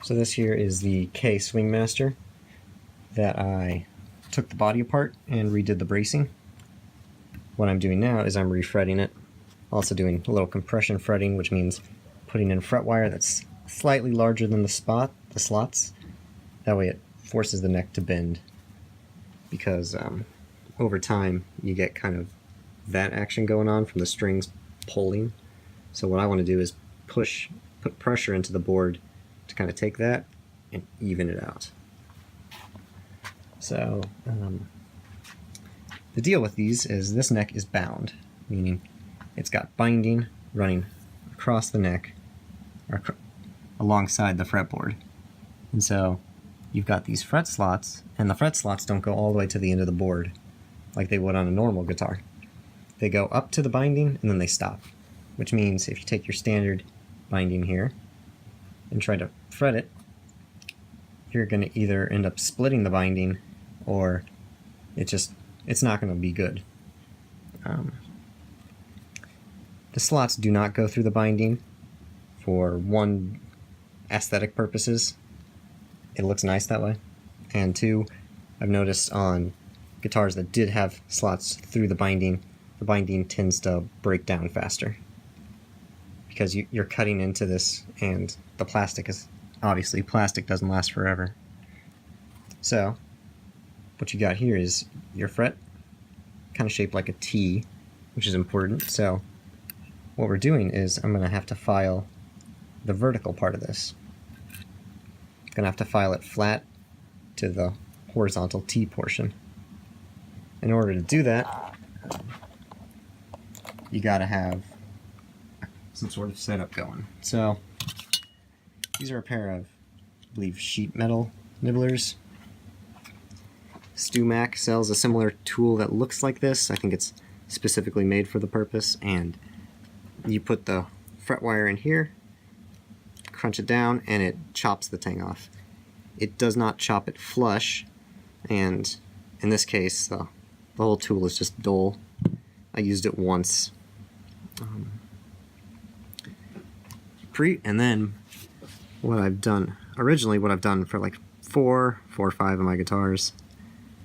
So this here is the K Swing Master that I took the body apart and redid the bracing. What I'm doing now is I'm refretting it. Also doing a little compression fretting, which means putting in fret wire that's slightly larger than the slots. That way it forces the neck to bend, because over time you get kind of that action going on from the strings pulling. So what I want to do is put pressure into the board to kind of take that and even it out. So the deal with these is this neck is bound, meaning it's got binding running across the neck or alongside the fretboard. And so you've got these fret slots, and the fret slots don't go all the way to the end of the board like they would on a normal guitar. They go up to the binding and then they stop, which means if you take your standard binding here and try to fret it, you're going to either end up splitting the binding or it's not going to be good. The slots do not go through the binding for one, aesthetic purposes. It looks nice that way, and two, I've noticed on guitars that did have slots through the binding tends to break down faster because you're cutting into this, and the plastic is obviously plastic doesn't last forever. So what you got here is your fret kind of shaped like a T, which is important. So what we're doing is I'm going to have to file the vertical part of this. I'm going to have to file it flat to the horizontal T portion. In order to do that, you got to have some sort of setup going. So these are a pair of, I believe, sheet metal nibblers. StewMac sells a similar tool that looks like this. I think it's specifically made for the purpose, and you put the fret wire in here, crunch it down, and it chops the thing off. It does not chop it flush, and in this case the whole tool is just dull. I used it once. And then what I've done for like four or five of my guitars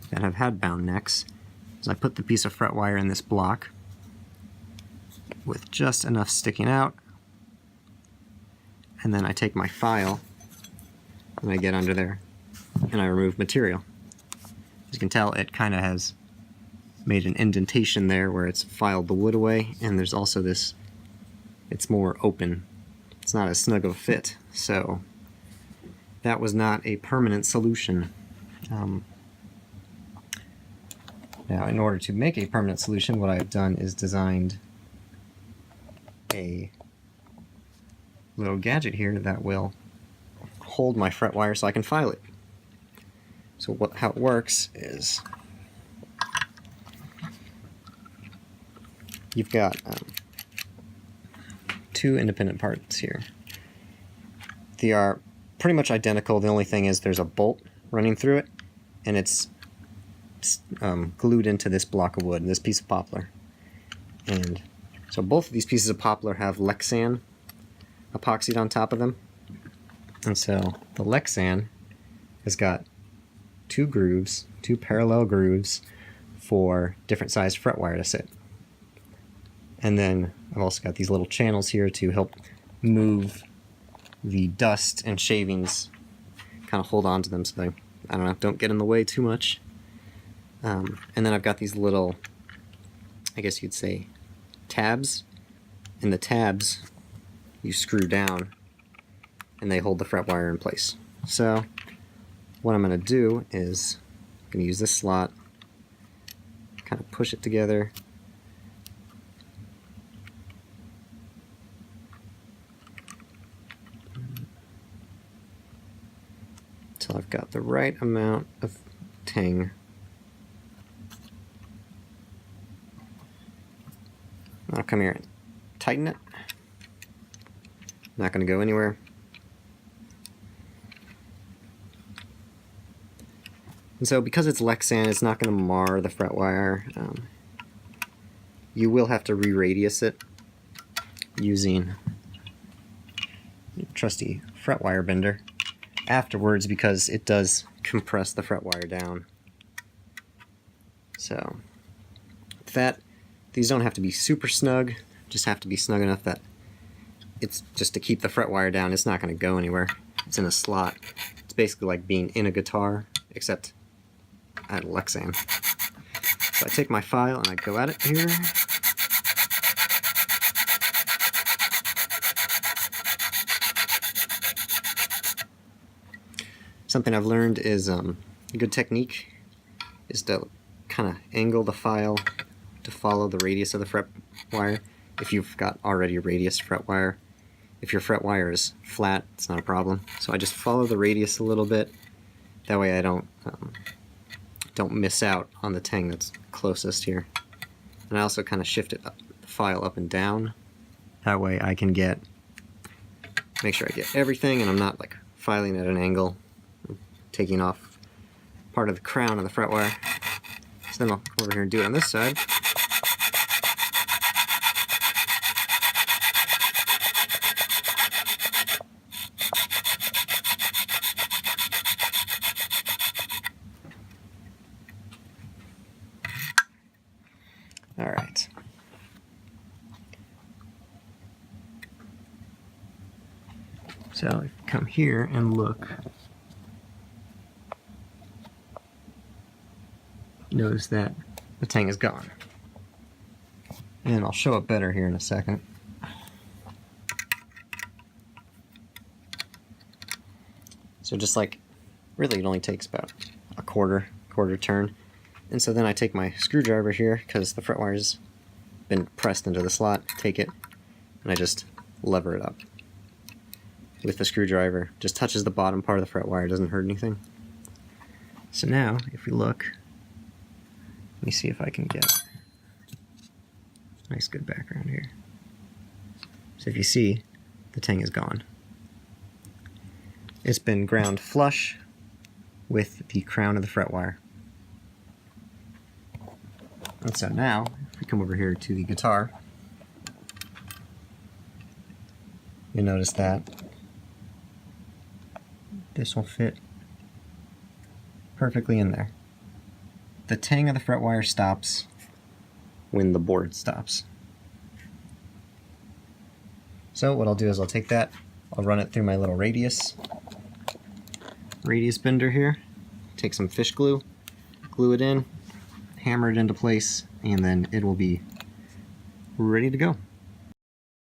that have had bound necks is I put the piece of fret wire in this block with just enough sticking out, and then I take my file and I get under there and I remove material. As you can tell, it kind of has made an indentation there where it's filed the wood away, and there's also this, it's more open. It's not as snug of a fit, so that was not a permanent solution. Now, in order to make a permanent solution, what I've done is designed a little gadget here that will hold my fret wire so I can file it. So how it works is you've got two independent parts here. They are pretty much identical. The only thing is there's a bolt running through it, and it's glued into this block of wood, this piece of poplar. And so both of these pieces of poplar have Lexan epoxied on top of them. And so the Lexan has got two parallel grooves for different size fret wire to sit. And then I've also got these little channels here to help move the dust and shavings, kind of hold on to them so they, I don't know, don't get in the way too much. And then I've got these little, I guess you'd say, tabs. And the tabs you screw down and they hold the fret wire in place. So what I'm going to do is I'm going to use this slot, kind of push it together, until I've got the right amount of tang. I'll come here and tighten it. Not going to go anywhere. And so because it's Lexan, it's not going to mar the fret wire. You will have to re-radius it using a trusty fret wire bender. afterwards because it does compress the fret wire down. So with that, these don't have to be super snug, just have to be snug enough that it's just to keep the fret wire down. It's not going to go anywhere. It's in a slot. It's basically like being in a guitar, except at Lexan. So I take my file and I go at it here. Something I've learned is a good technique is to kind of angle the file to follow the radius of the fret wire if you've got already a radius fret wire. If your fret wire is flat, it's not a problem. So I just follow the radius a little bit. That way I don't miss out on the tang that's closest here. And I also kind of shift it up, the file up and down. That way I can make sure I get everything and I'm not like filing at an angle, taking off part of the crown of the fret wire. So then I'll come over here and do it on this side. Alright. So if you come here and look, notice that the tang is gone. And I'll show it better here in a second. So just like, really it only takes about a quarter turn. And so then I take my screwdriver here, because the fret wire's been pressed into the slot, take it, and I just lever it up with the screwdriver. Just touches the bottom part of the fret wire, doesn't hurt anything. So now, if we look, let me see if I can get a nice good background here. So if you see, the tang is gone. It's been ground flush with the crown of the fret wire. And so now, if we come over here to the guitar, you'll notice that this will fit perfectly in there. The tang of the fret wire stops when the board stops. So what I'll do is I'll take that, I'll run it through my little radius bender here, take some fish glue, glue it in, hammer it into place, and then it will be ready to go.